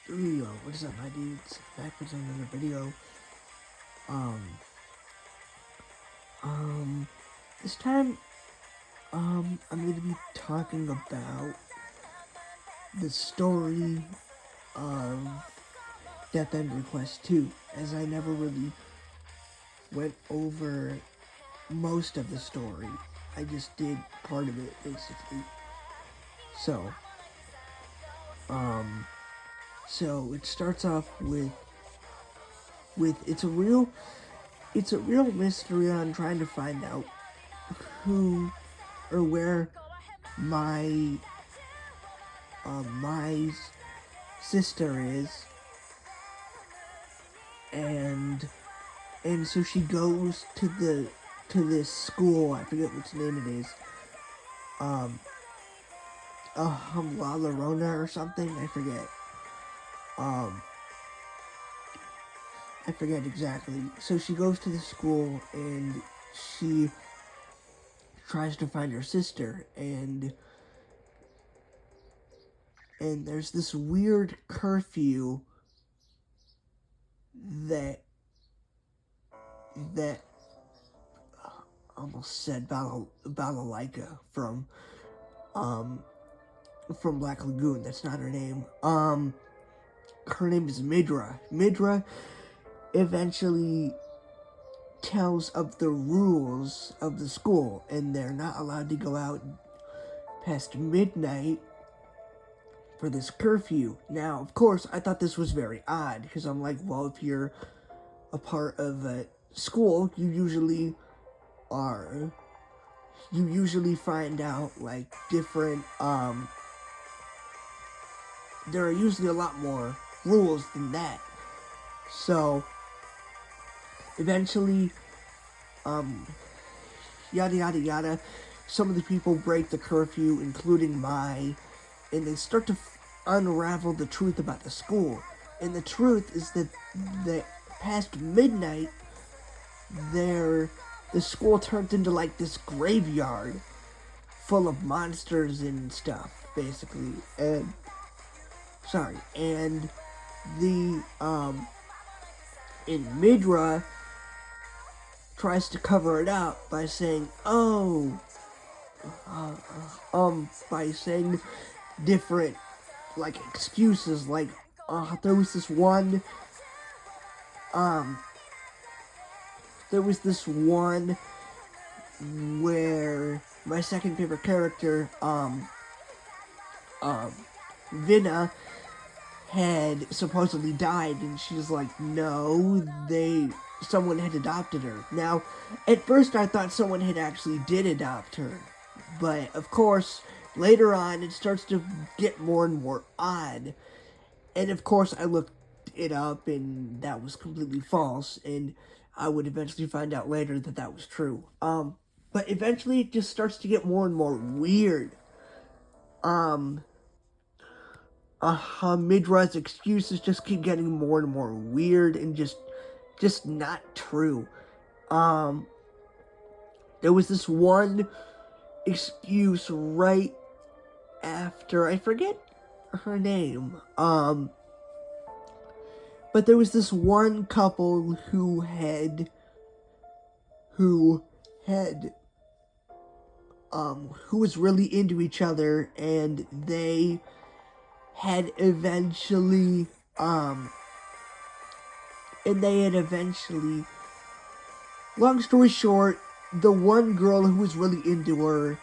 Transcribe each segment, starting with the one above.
Yo, what is up, my dudes? Back with another video. Um, um, this time, I'm going to be talking about the story of Death End Request 2, as I never really went over most of the story. I just did part of it, basically. So, so it starts off with it's a real mystery on trying to find out who or where my my sister is, and so she goes to this school. I forget which name it is. La Llorona or something. I forget. I forget exactly. So she goes to the school and she tries to find her sister, and there's this weird curfew that almost said Balalaika from Black Lagoon. That's not her name. Her name is Midra. Midra eventually tells of the rules of the school, and they're not allowed to go out past midnight for this curfew. Now, of course, I thought this was very odd, because I'm like, well, if you're a part of a school, you usually find out, like, different, there are usually a lot more rules than that. So, eventually, yada yada yada, some of the people break the curfew, including Mai, and they start to unravel the truth about the school. And the truth is that past midnight, the school turned into like this graveyard full of monsters and stuff, basically. And Midra tries to cover it up by saying, by saying different, like, excuses, like, there was this one where my second favorite character, Vina, had supposedly died, and she's like, no, someone had adopted her. Now, at first I thought someone had actually did adopt her, but of course, later on, it starts to get more and more odd, and of course, I looked it up, and that was completely false, and I would eventually find out later that that was true. But eventually, it just starts to get more and more weird. Midra's excuses just keep getting more and more weird and just not true. There was this one excuse right after, I forget her name, but there was this one couple who was really into each other, and they had eventually, long story short, the one girl who was really into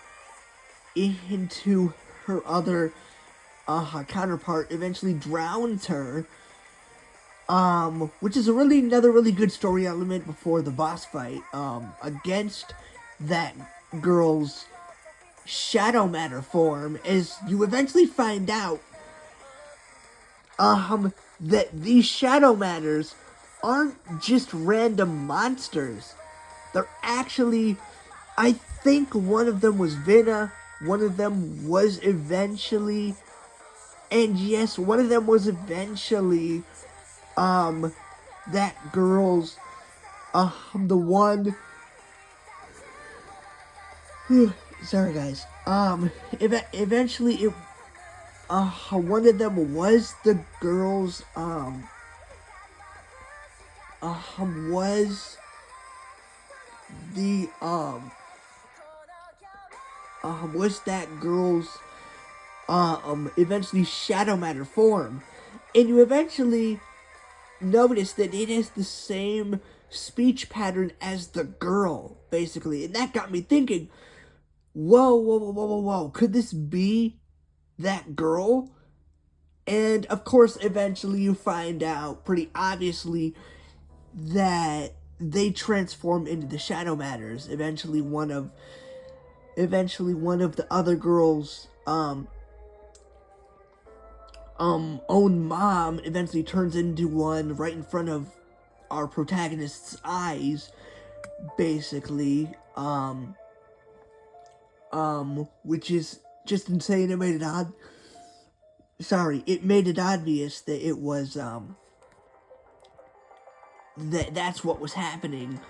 her other counterpart eventually drowns her, which is another really good story element before the boss fight, against that girl's shadow matter form, as you eventually find out that these shadow matters aren't just random monsters. They're actually, I think one of them was Vina, one of them was eventually, and yes, one of them was eventually, that girl's, the one, sorry guys, eventually one of them was the girl's, was the, was that girl's, eventually shadow matter form. And you eventually notice that it has the same speech pattern as the girl, basically. And that got me thinking, whoa, could this be that girl? And of course, eventually you find out pretty obviously that they transform into the shadow matters. Eventually one of the other girls, own mom eventually turns into one right in front of our protagonist's eyes, basically, which is just insane. It made it obvious that it was, that's what was happening,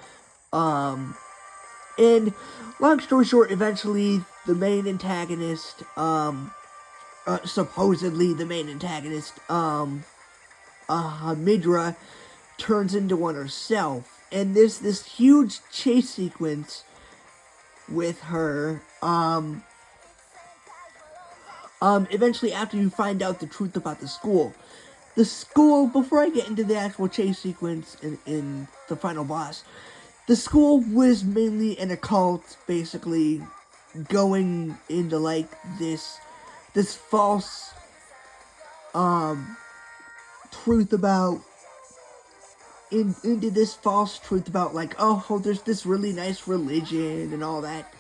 and long story short, eventually the main antagonist, supposedly the main antagonist, Midra, turns into one herself, and there's this huge chase sequence with her, eventually after you find out the truth about the school. The school, before I get into the actual chase sequence in the final boss, the school was mainly an occult, basically, going into, like, this false, truth about, into this false truth about, like, oh, there's this really nice religion and all that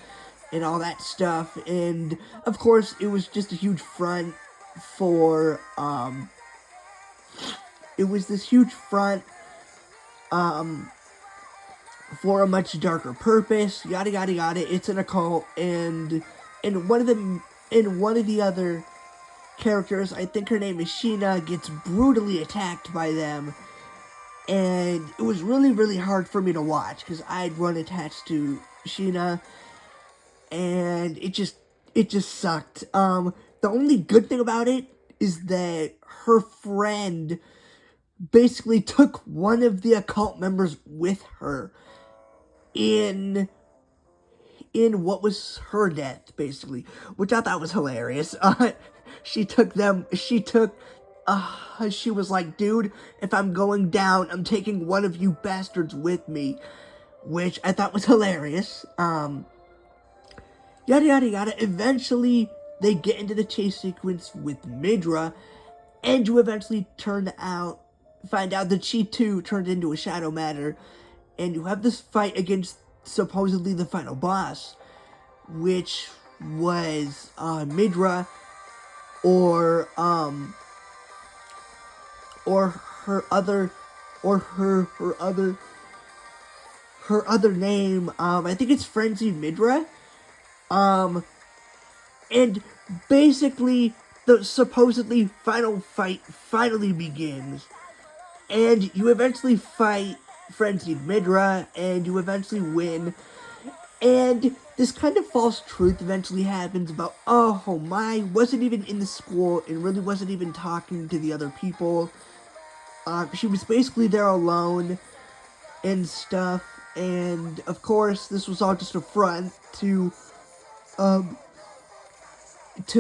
stuff, and of course it was just a huge front for, it was this huge front, for a much darker purpose, yada yada yada. It's an occult, and one of the other characters, I think her name is Sheena, gets brutally attacked by them, and it was really, really hard for me to watch, because I'd run attached to Sheena, and it just sucked. The only good thing about it is that her friend basically took one of the occult members with her in what was her death, basically, which I thought was hilarious. She was like, dude, if I'm going down, I'm taking one of you bastards with me, which I thought was hilarious. Yada yada yada. Eventually, they get into the chase sequence with Midra, and you eventually find out that she too turned into a shadow matter, and you have this fight against supposedly the final boss, which was Midra, or her other name. I think it's Frenzy Midra. And basically the supposedly final fight finally begins, and you eventually fight Frenzied Midra, and you eventually win, and this kind of false truth eventually happens about, oh, Mai wasn't even in the school, and really wasn't even talking to the other people. She was basically there alone, and stuff, and of course, this was all just a front to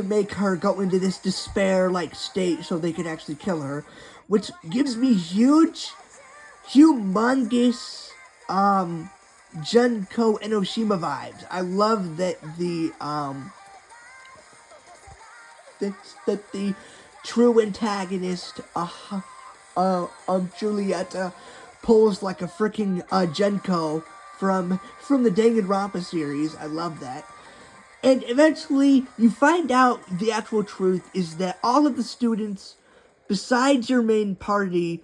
make her go into this despair-like state so they could actually kill her, which gives me humongous, Junko Enoshima vibes. I love that the true antagonist, Julieta, pulls like a freaking, Junko from the Danganronpa series. I love that. And eventually, you find out the actual truth is that all of the students, besides your main party,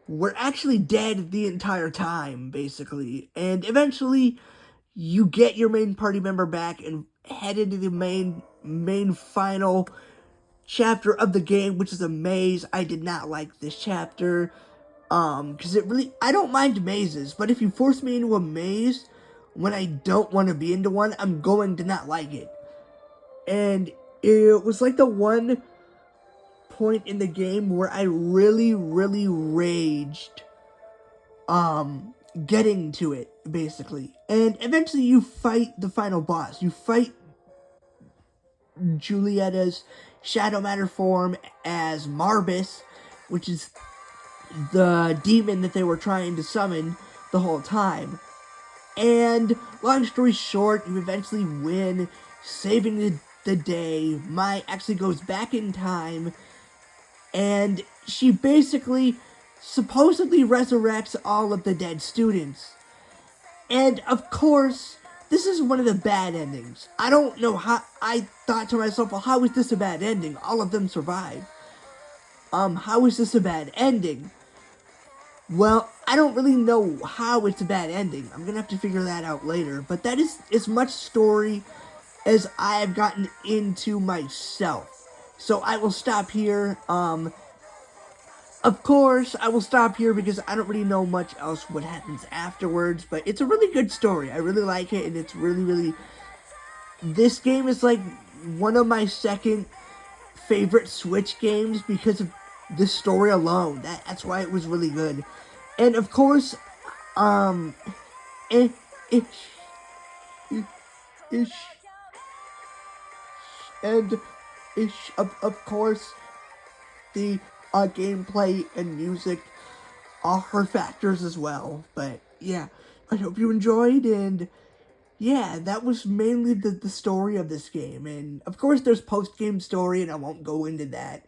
were actually dead the entire time, basically. And eventually, you get your main party member back and head into the main final chapter of the game, which is a maze. I did not like this chapter, because I don't mind mazes, but if you force me into a maze when I don't want to be into one, I'm going to not like it. And it was like the one point in the game where I really, really raged getting to it, basically. And eventually you fight the final boss. You fight Julietta's shadow matter form as Marbus, which is the demon that they were trying to summon the whole time. And long story short, you eventually win, saving the day. Mai actually goes back in time, and she basically supposedly resurrects all of the dead students. And of course, this is one of the bad endings. I don't know how. I thought to myself, well, how is this a bad ending? All of them survive. How is this a bad ending? Well, I don't really know how it's a bad ending. I'm gonna have to figure that out later. But that is as much story as I have gotten into myself. So I will stop here. Of course, I will stop here because I don't really know much else what happens afterwards. But it's a really good story. I really like it, and it's really, really... This game is like one of my second favorite Switch games because of this story alone. That's why it was really good. And of course, ish, and ish, of course, the gameplay and music are factors as well. But yeah, I hope you enjoyed, and yeah, that was mainly the story of this game. And of course there's post-game story, and I won't go into that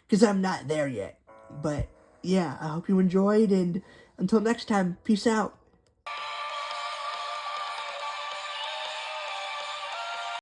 because I'm not there yet. But yeah, I hope you enjoyed, and until next time, peace out.